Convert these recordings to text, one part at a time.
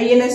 INS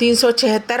376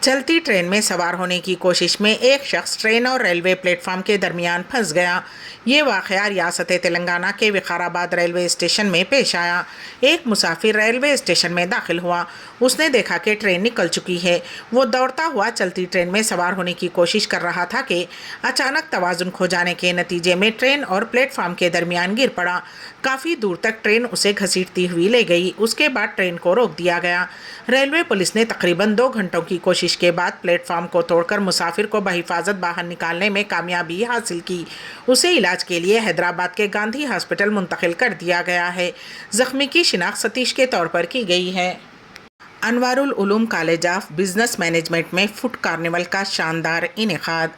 چلتی train میں سوار ہونے کی کوشش میں ایک شخص ٹرین اور ریلوے پلیٹ فارم کے درمیان پھنس گیا۔ یہ واقعہ ریاست تلنگانہ کے وقار آباد ریلوے اسٹیشن میں پیش آیا۔ ایک مسافر ریلوے اسٹیشن میں داخل ہوا۔ اس نے دیکھا کہ ٹرین نکل چکی ہے۔ وہ دوڑتا ہوا چلتی ٹرین میں سوار ہونے کی کوشش کر رہا تھا کہ اچانک توازن کھو جانے کے نتیجے میں ٹرین اور پلیٹ فارم کے درمیان گر پڑا۔ کافی دور تک ٹرین اسے گھسیٹتی ہوئی لے گئی۔ اس کے بعد ٹرین کو روک دیا گیا۔ ریلوے پولیس نے تقریباً 2 گھنٹوں کی کوشش کے بعد پلیٹ فارم کو توڑ کر مسافر کو بحفاظت باہر نکالنے میں کامیابی حاصل کی۔ اسے علاج کے لیے حیدرآباد کے گاندھی ہاسپٹل منتقل کر دیا گیا ہے۔ زخمی کی شناخت ستیش کے طور پر کی گئی ہے۔ انوار العلوم کالج آف بزنس مینجمنٹ میں فوڈ کارنیول کا شاندار انعقاد۔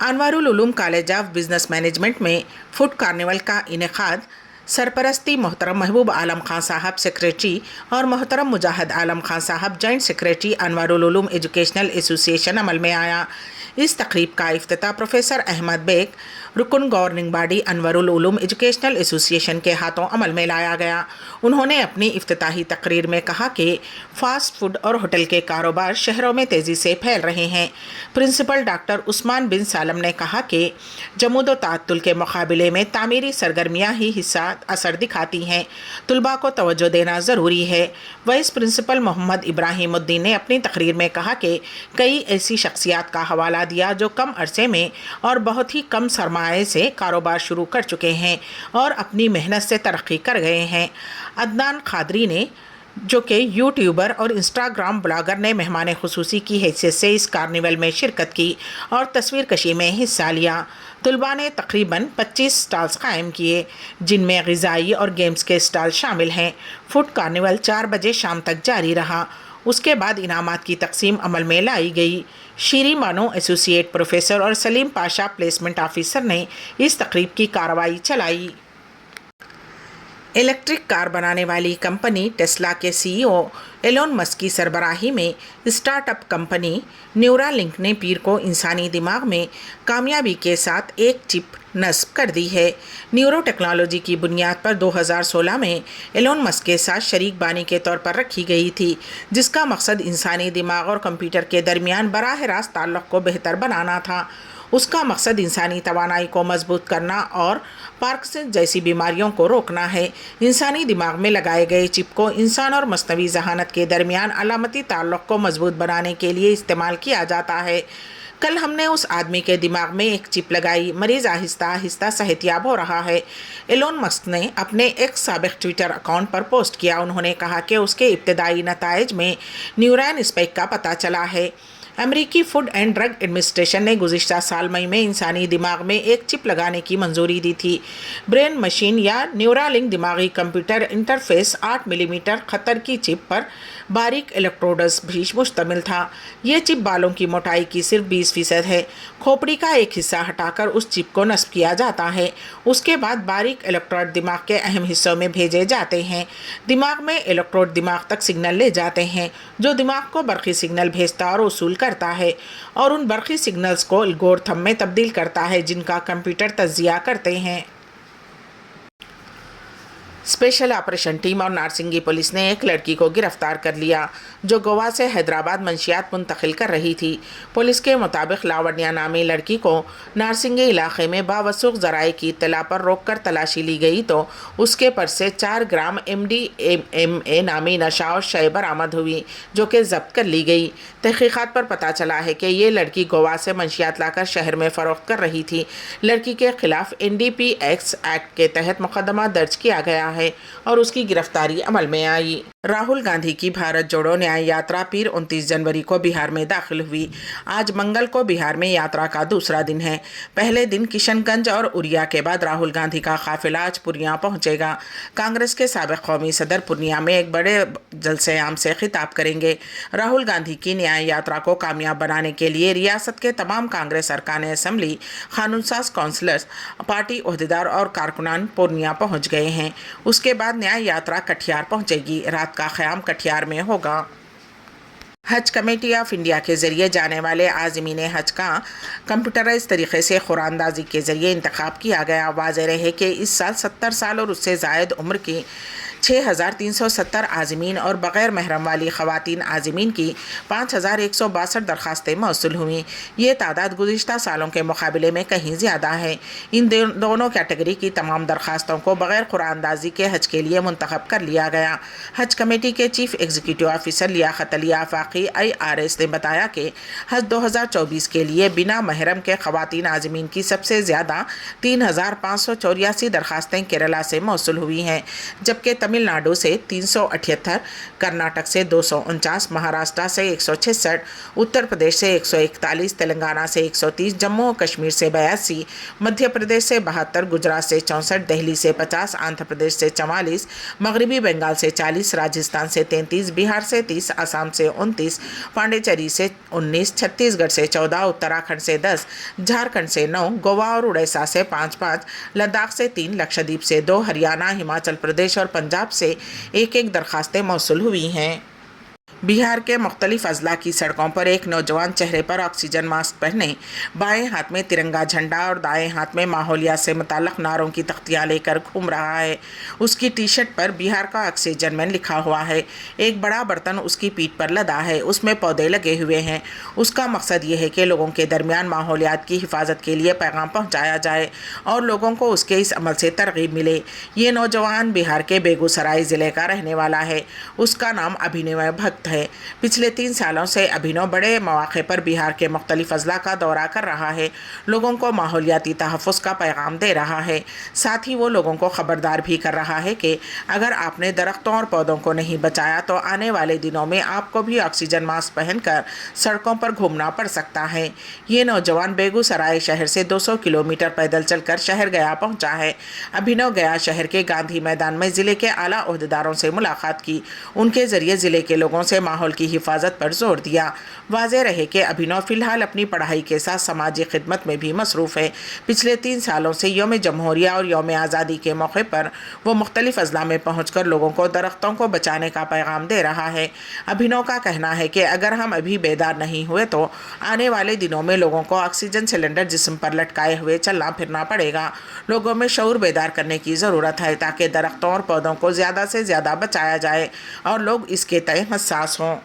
انوار العلوم کالج آف بزنس مینجمنٹ میں فوڈ کارنیول کا انعقاد سرپرستی محترم محبوب عالم خان صاحب سیکریٹری اور محترم مجاہد عالم خان صاحب جوائنٹ سیکریٹری انوار العلوم ایجوکیشنل ایسوسی ایشن عمل میں آیا۔ اس تقریب کا افتتاح پروفیسر احمد بیگ رکن گورننگ باڈی انوار العلوم ایجوکیشنل ایسوسی ایشن کے ہاتھوں عمل میں لایا گیا۔ انہوں نے اپنی افتتاحی تقریر میں کہا کہ فاسٹ فوڈ اور ہوٹل کے کاروبار شہروں میں تیزی سے پھیل رہے ہیں۔ پرنسپل ڈاکٹر عثمان بن سالم نے کہا کہ جمود و تعطل کے مقابلے میں تعمیری سرگرمیاں ہی اثر دکھاتی ہیں۔ طلباء کو توجہ دینا ضروری ہے۔ وائس پرنسپل محمد ابراہیم الدین نے اپنی تقریر میں کہا کہ کئی ایسی شخصیات کا حوالہ دیا جو کم عرصے میں اور بہت ہی کم سرمایہ سے کاروبار شروع کر چکے ہیں اور اپنی محنت سے ترقی کر گئے ہیں۔ عدنان قادری نے جو کہ یوٹیوبر اور انسٹاگرام بلاگر نے مہمان خصوصی کی حیثیت سے اس کارنیول میں شرکت کی اور تصویر کشی میں حصہ لیا۔ طلباء نے تقریباً 25 اسٹالز قائم کیے جن میں غذائی اور گیمز کے اسٹال شامل ہیں۔ فوڈ کارنیول 4 بجے شام تک جاری رہا۔ اس کے بعد انعامات کی تقسیم عمل میں لائی گئی۔ شیری مانو ایسوسیٹ پروفیسر اور سلیم پاشا پلیسمنٹ آفیسر نے اس تقریب کی کارروائی چلائی۔ الیکٹرک کار بنانے والی کمپنی ٹیسلا کے سی ای او ایلون مسک کی سربراہی میں اسٹارٹ اپ کمپنی نیورا لنک نے پیر کو انسانی دماغ میں کامیابی کے ساتھ ایک چپ نصب کر دی ہے۔ نیورو ٹیکنالوجی کی بنیاد پر 2016 میں ایلون مسک کے ساتھ شریک بانی کے طور پر رکھی گئی تھی، جس کا مقصد انسانی دماغ اور کمپیوٹر کے درمیان براہ راست تعلق کو بہتر بنانا تھا۔ اس کا مقصد انسانی توانائی کو مضبوط کرنا اور پارکنسن جیسی بیماریوں کو روکنا ہے۔ انسانی دماغ میں لگائے گئے چپ کو انسان اور مصنوعی ذہانت کے درمیان علامتی تعلق کو مضبوط بنانے کے لیے استعمال کیا جاتا ہے۔ کل ہم نے اس آدمی کے دماغ میں ایک چپ لگائی، مریض آہستہ آہستہ صحت یاب ہو رہا ہے، ایلون مسک نے اپنے ایک سابق ٹویٹر اکاؤنٹ پر پوسٹ کیا۔ انہوں نے کہا کہ اس کے ابتدائی نتائج میں نیورون اسپیک کا پتہ چلا ہے۔ امریکی فوڈ اینڈ ڈرگ ایڈمنسٹریشن نے گزشتہ سال مئی میں انسانی دماغ میں ایک چپ لگانے کی منظوری دی تھی۔ برین مشین یا نیورالنک دماغی کمپیوٹر انٹرفیس 8 ملی میٹر قطر کی چپ پر باریک الیکٹروڈز بھی مشتمل تھا۔ یہ چپ بالوں کی موٹائی کی صرف 20% ہے۔ کھوپڑی کا ایک حصہ ہٹا کر اس چپ کو نصب کیا جاتا ہے۔ اس کے بعد باریک الیکٹروڈ دماغ کے اہم حصوں میں بھیجے جاتے ہیں۔ دماغ میں الیکٹروڈ دماغ تک سگنل لے جاتے ہیں جو دماغ کو برقی سگنل بھیجتا اور وصول کرتا ہے اور ان برقی سگنلز کو الگورتھم میں تبدیل کرتا ہے جن کا کمپیوٹر تجزیہ کرتے ہیں۔ اسپیشل آپریشن ٹیم اور نارسنگی پولیس نے ایک لڑکی کو گرفتار کر لیا جو گوا سے حیدرآباد منشیات منتقل کر رہی تھی۔ پولیس کے مطابق لاونیا نامی لڑکی کو نارسنگی علاقے میں باوثوق ذرائع کی اطلاع پر روک کر تلاشی لی گئی تو اس کے پرس سے 4 گرام MDMA نامی نشہ اور شے برآمد ہوئی جو کہ ضبط کر لی گئی۔ تحقیقات پر پتہ چلا ہے کہ یہ لڑکی گوا سے منشیات لا کر شہر میں فروخت کر رہی تھی۔ لڑکی کے خلاف NDPS ایکٹ کے تحت مقدمہ درج کیا گیا ہے اور اس کی گرفتاری عمل میں آئی۔ راہل گاندھی کی بھارت جوڑو نیائے یاترا پیر 29 جنوری کو بہار میں داخل ہوئی۔ آج منگل کو بہار میں یاترا کا دوسرا دن ہے۔ پہلے دن کشن گنج اور اوریا کے بعد راہل گاندھی کا قافلہ آج پورنیا پہنچے گا۔ کانگریس کے سابق قومی صدر پورنیا میں ایک بڑے جلسے عام سے خطاب کریں گے۔ راہل گاندھی کی نیائے یاترا کو کامیاب بنانے کے لیے ریاست کے تمام کانگریس ارکان اسمبلی، قانون ساز کونسلرز، پارٹی عہدیدار اور کارکنان پورنیا پہنچ گئے ہیں۔ اس کے بعد نیائے یاترا کٹیہار پہنچے گی۔ رات کا قیام کٹیہار میں ہوگا۔ حج کمیٹی آف انڈیا کے ذریعے جانے والے عازمین حج کا کمپیوٹرائز طریقے سے قراندازی کے ذریعے انتخاب کیا گیا۔ واضح رہے کہ اس سال 70 سال اور اس سے زائد عمر کی 6,370 عازمین اور بغیر محرم والی خواتین عازمین کی 5,162 درخواستیں موصول ہوئیں۔ یہ تعداد گزشتہ سالوں کے مقابلے میں کہیں زیادہ ہے۔ ان دونوں کیٹیگری کی تمام درخواستوں کو بغیر قرعہ اندازی کے حج کے لیے منتخب کر لیا گیا۔ حج کمیٹی کے chief executive officer Liaquat Ali آفاقی IRS نے بتایا کہ حج 2024 کے لیے بنا محرم کے خواتین عازمین کی سب سے زیادہ 3,584 درخواستیں کیرلا سے موصول ہوئی ہیں، جبکہ تمل ناڈو سے 378، کرناٹک سے 249، مہاراشٹر سے 166، اتر پردیش سے 141، تلنگانہ سے 130، جموں و کشمیر سے 82، مدھیہ پردیش سے 72، گجرات سے 64، دہلی سے 50، آندھرا پردیش سے 44، مغربی بنگال سے 40، راجستھان سے 33، بہار سے 30، آسام سے 29، پانڈیچری سے 19، چھتیس گڑھ سے 14، اتراکھنڈ سے 10، جھارکھنڈ سے 9، گوا اور اڑیسہ سے 5، لداخ سے 3، لکشدیپ سے 2، ہریانہ، ہماچل پردیش اور پنجاب سے 1 درخواستیں موصول ہوئی ہیں۔ بہار کے مختلف اضلاع کی سڑکوں پر ایک نوجوان چہرے پر آکسیجن ماسک پہنے، بائیں ہاتھ میں ترنگا جھنڈا اور دائیں ہاتھ میں ماحولیات سے متعلق نعروں کی تختیاں لے کر گھوم رہا ہے۔ اس کی ٹی شرٹ پر بہار کا آکسیجن مین لکھا ہوا ہے۔ ایک بڑا برتن اس کی پیٹھ پر لدا ہے، اس میں پودے لگے ہوئے ہیں۔ اس کا مقصد یہ ہے کہ لوگوں کے درمیان ماحولیات کی حفاظت کے لیے پیغام پہنچایا جائے اور لوگوں کو اس کے اس عمل سے ترغیب ملے۔ یہ نوجوان بہار کے بیگو سرائے ضلع کا رہنے والا ہے۔ اس کا نام ابھینو بھکت ہے۔ پچھلے 3 سالوں سے ابھینو بڑے مواقع پر بہار کے مختلف اضلاع کا دورہ کر رہا ہے، لوگوں کو ماحولیاتی تحفظ کا پیغام دے رہا ہے۔ ساتھ ہی وہ لوگوں کو خبردار بھی کر رہا ہے کہ اگر آپ نے درختوں اور پودوں کو نہیں بچایا تو آنے والے دنوں میں آپ کو بھی آکسیجن ماسک پہن کر سڑکوں پر گھومنا پڑ سکتا ہے۔ یہ نوجوان بیگو سرائے شہر سے 200 کلومیٹر پیدل چل کر شہر گیا پہنچا ہے۔ ابھینو گیا شہر کے گاندھی میدان میں ضلع کے اعلیٰ عہدیداروں سے ملاقات کی، ان کے ذریعے ضلع کے لوگوں سے ماحول کی حفاظت پر زور دیا۔ واضح رہے کہ ابھینو فی الحال اپنی پڑھائی کے ساتھ سماجی خدمت میں بھی مصروف ہے۔ پچھلے 3 سالوں سے یوم جمہوریہ اور یوم آزادی کے موقع پر وہ مختلف اضلاع میں پہنچ کر لوگوں کو درختوں کو بچانے کا پیغام دے رہا ہے۔ ابھینو کا کہنا ہے کہ اگر ہم ابھی بیدار نہیں ہوئے تو آنے والے دنوں میں لوگوں کو آکسیجن سلنڈر جسم پر لٹکائے ہوئے چلنا پھرنا پڑے گا۔ لوگوں میں شعور بیدار کرنے کی ضرورت ہے تاکہ درختوں اور پودوں کو زیادہ سے زیادہ بچایا جائے اور لوگ اس کے تئیں حساس ہوں۔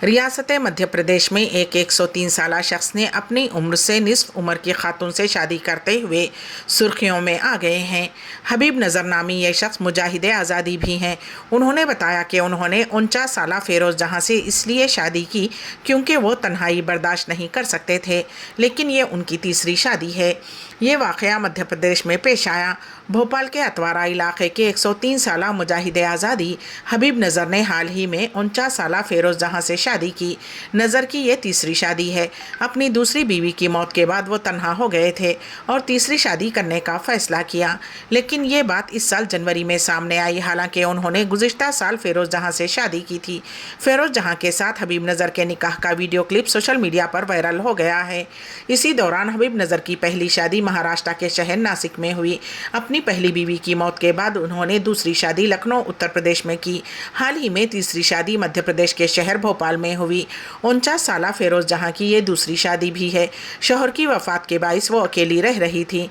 ریاست مدھیہ پردیش میں ایک 103 سالہ شخص نے اپنی عمر سے نصف عمر کی خاتون سے شادی کرتے ہوئے سرخیوں میں آ گئے ہیں۔ حبیب نظر نامی یہ شخص مجاہد آزادی بھی ہیں۔ انہوں نے بتایا کہ انہوں نے 49 سالہ فیروز جہاں سے اس لیے شادی کی کیونکہ وہ تنہائی برداشت نہیں کر سکتے تھے، لیکن یہ ان کی تیسری شادی ہے۔ یہ واقعہ مدھیہ پردیش میں پیش آیا۔ بھوپال کے اتوارا علاقے کے 103 سالہ مجاہد آزادی حبیب نظر نے حال ہی میں 49 سالہ فیروز جہاں سے شادی کی۔ نظر کی یہ تیسری شادی ہے۔ اپنی دوسری بیوی کی موت کے بعد وہ تنہا ہو گئے تھے اور تیسری شادی کرنے کا فیصلہ کیا، لیکن یہ بات اس سال جنوری میں سامنے آئی، حالانکہ انہوں نے گزشتہ سال فیروز جہاں سے شادی کی تھی۔ فیروز جہاں کے ساتھ حبیب نظر کے نکاح کا ویڈیو کلپ سوشل میڈیا پر وائرل ہو گیا ہے۔ اسی دوران حبیب نظر کی پہلی شادی مہاراشٹر کے شہر ناسک میں ہوئی۔ اپنی پہلی بیوی کی موت کے بعد انہوں نے دوسری شادی لکھنؤ اتر پردیش میں کی۔ حال ہی میں تیسری شادی مدھیہ پردیش کے شہر بھوپال میں ہوئی۔ 49 سالہ فیروز جہاں کی یہ دوسری شادی بھی ہے۔ شوہر کی وفات کے باعث وہ اکیلی رہ رہی تھی۔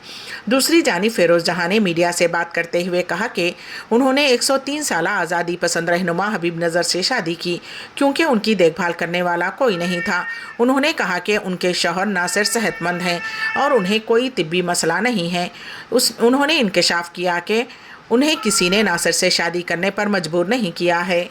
دوسری جانب فیروز جہاں نے میڈیا سے بات کرتے ہوئے کہا کہ انہوں نے 103 سالہ آزادی پسند رہنما حبیب نظر سے شادی کی کیونکہ ان کی دیکھ بھال کرنے والا کوئی نہیں تھا۔ انہوں نے کہا کہ ان کے شوہر ناصر صحت مند ہیں اور انہیں کوئی طبی مسئلہ نہیں ہے۔ انہوں نے انکشاف کیا کہ انہیں کسی نے ناصر سے شادی کرنے پر مجبور نہیں کیا ہے۔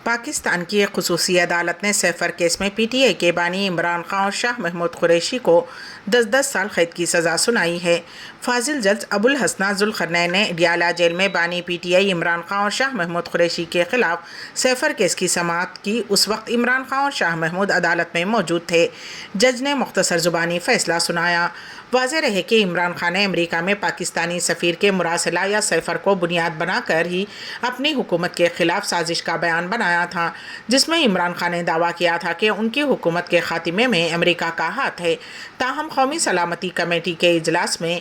پاکستان کی ایک خصوصی عدالت نے سیفر کیس میں PTI کے بانی عمران خان اور شاہ محمود قریشی کو 10 سال قید کی سزا سنائی ہے۔ فاضل جج ابو الحسنہ ذوالقرنین نے اڈیالہ جیل میں بانی PTI عمران خان اور شاہ محمود قریشی کے خلاف سیفر کیس کی سماعت کی۔ اس وقت عمران خان اور شاہ محمود عدالت میں موجود تھے۔ جج نے مختصر زبانی فیصلہ سنایا۔ واضح رہے کہ عمران خان نے امریکہ میں پاکستانی سفیر کے مراسلہ یا سیفر کو بنیاد بنا کر ہی اپنی حکومت کے خلاف سازش کا بیان بنایا تھا، جس میں عمران خان نے دعویٰ کیا تھا کہ ان کی حکومت کے خاتمے میں امریکہ کا ہاتھ ہے۔ تاہم قومی سلامتی کمیٹی کے اجلاس میں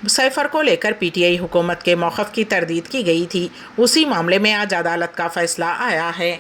سیفر کو لے کر PTI حکومت کے موقف کی تردید کی گئی تھی۔ اسی معاملے میں آج عدالت کا فیصلہ آیا ہے۔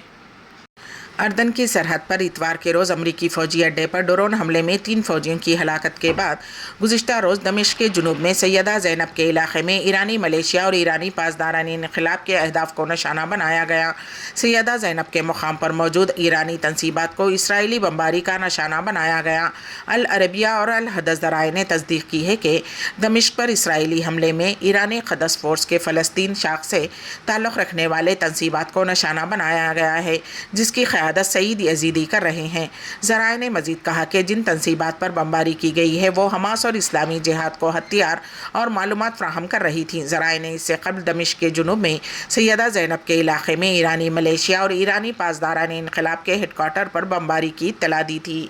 اردن کی سرحد پر اتوار کے روز امریکی فوجی اڈے پر ڈرون حملے میں 3 فوجیوں کی ہلاکت کے بعد گزشتہ روز دمشق کے جنوب میں سیدہ زینب کے علاقے میں ایرانی ملیشیا اور ایرانی پاسداران انقلاب کے اہداف کو نشانہ بنایا گیا۔ سیدہ زینب کے مقام پر موجود ایرانی تنصیبات کو اسرائیلی بمباری کا نشانہ بنایا گیا۔ العربیہ اور الحدث ذرائع نے تصدیق کی ہے کہ دمشق پر اسرائیلی حملے میں ایرانی قدس فورس کے فلسطین شاخ سے تعلق رکھنے والے تنصیبات کو نشانہ بنایا گیا ہے، جس کی قیادت سعید یزیدی کر رہے ہیں۔ ذرائع نے مزید کہا کہ جن تنصیبات پر بمباری کی گئی ہے وہ حماس اور اسلامی جہاد کو ہتھیار اور معلومات فراہم کر رہی تھیں۔ ذرائع نے اس سے قبل دمشق کے جنوب میں سیدہ زینب کے علاقے میں ایرانی ملیشیا اور ایرانی پاسداران انقلاب کے ہیڈ کوارٹر پر بمباری کی اطلاع دی تھی۔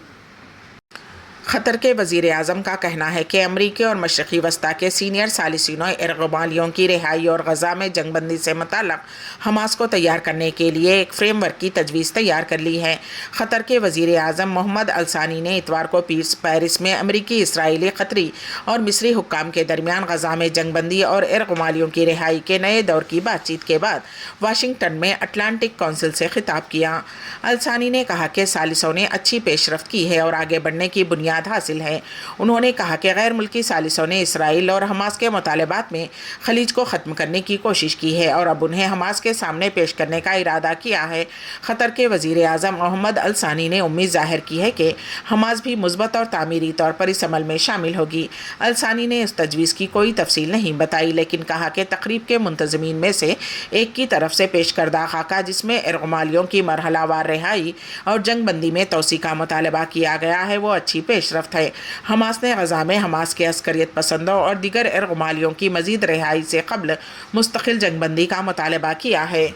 قطر کے وزیر اعظم کا کہنا ہے کہ امریکی اور مشرقی وسطیٰ کے سینئر ثالثینوں ارغمالیوں کی رہائی اور غزہ میں جنگ بندی سے متعلق حماس کو تیار کرنے کے لیے ایک فریم ورک کی تجویز تیار کر لی ہے۔ قطر کے وزیر اعظم محمد الثانی نے اتوار کو پیرس میں امریکی، اسرائیلی، قطری اور مصری حکام کے درمیان غزہ میں جنگ بندی اور ارغمالیوں کی رہائی کے نئے دور کی بات چیت کے بعد واشنگٹن میں اٹلانٹک کونسل سے خطاب کیا۔ الثانی نے کہا کہ ثالثوں نے اچھی پیش رفت کی ہے اور آگے بڑھنے کی بنیاد حاصل ہے۔ انہوں نے کہا کہ غیر ملکی ثالثوں نے اسرائیل اور حماس کے مطالبات میں خلیج کو ختم کرنے کی کوشش کی ہے اور اب انہیں حماس کے سامنے پیش کرنے کا ارادہ کیا ہے۔ قطر کے وزیر اعظم محمد الثانی نے امید ظاہر کی ہے کہ حماس بھی مثبت اور تعمیری طور پر اس عمل میں شامل ہوگی۔ الثانی نے اس تجویز کی کوئی تفصیل نہیں بتائی، لیکن کہا کہ تقریب کے منتظمین میں سے ایک کی طرف سے پیش کردہ خاکہ جس میں ارغمالیوں کی مرحلہ وار رہائی اور جنگ بندی میں توسیع کا مطالبہ کیا گیا ہے وہ اچھی پیش رفت ہے۔ حماس نے غزہ میں حماس کے عسکریت پسندوں اور دیگر ارغمالیوں کی مزید رہائی سے قبل مستقل جنگ بندی کا مطالبہ کیا ہے۔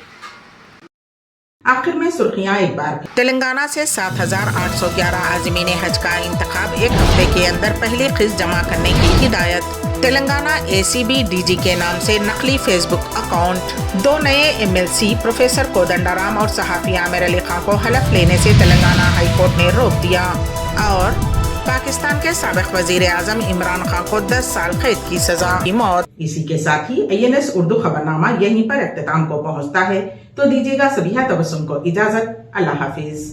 آخر میں سرخیاں ایک بار تلنگانہ سے 7,811 عازمین حج کا انتخاب 1 ہفتے کے اندر پہلی قسط جمع کرنے کی ہدایت۔ تلنگانہ ACBDG کے نام سے نقلی فیس بک اکاؤنٹ۔ 2 نئے MLC پروفیسر کودنڈا رام اور صحافی عامر علی خان کو حلف لینے سے تلنگانہ ہائی کورٹ نے روک دیا، اور پاکستان کے سابق وزیر اعظم عمران خان کو 10 سال قید کی سزا کی موت۔ اسی کے ساتھ ہی INS اردو خبرنامہ یہیں پر اختتام کو پہنچتا ہے، تو دیجیے گا سبیہ تبسم کو اجازت۔ اللہ حافظ۔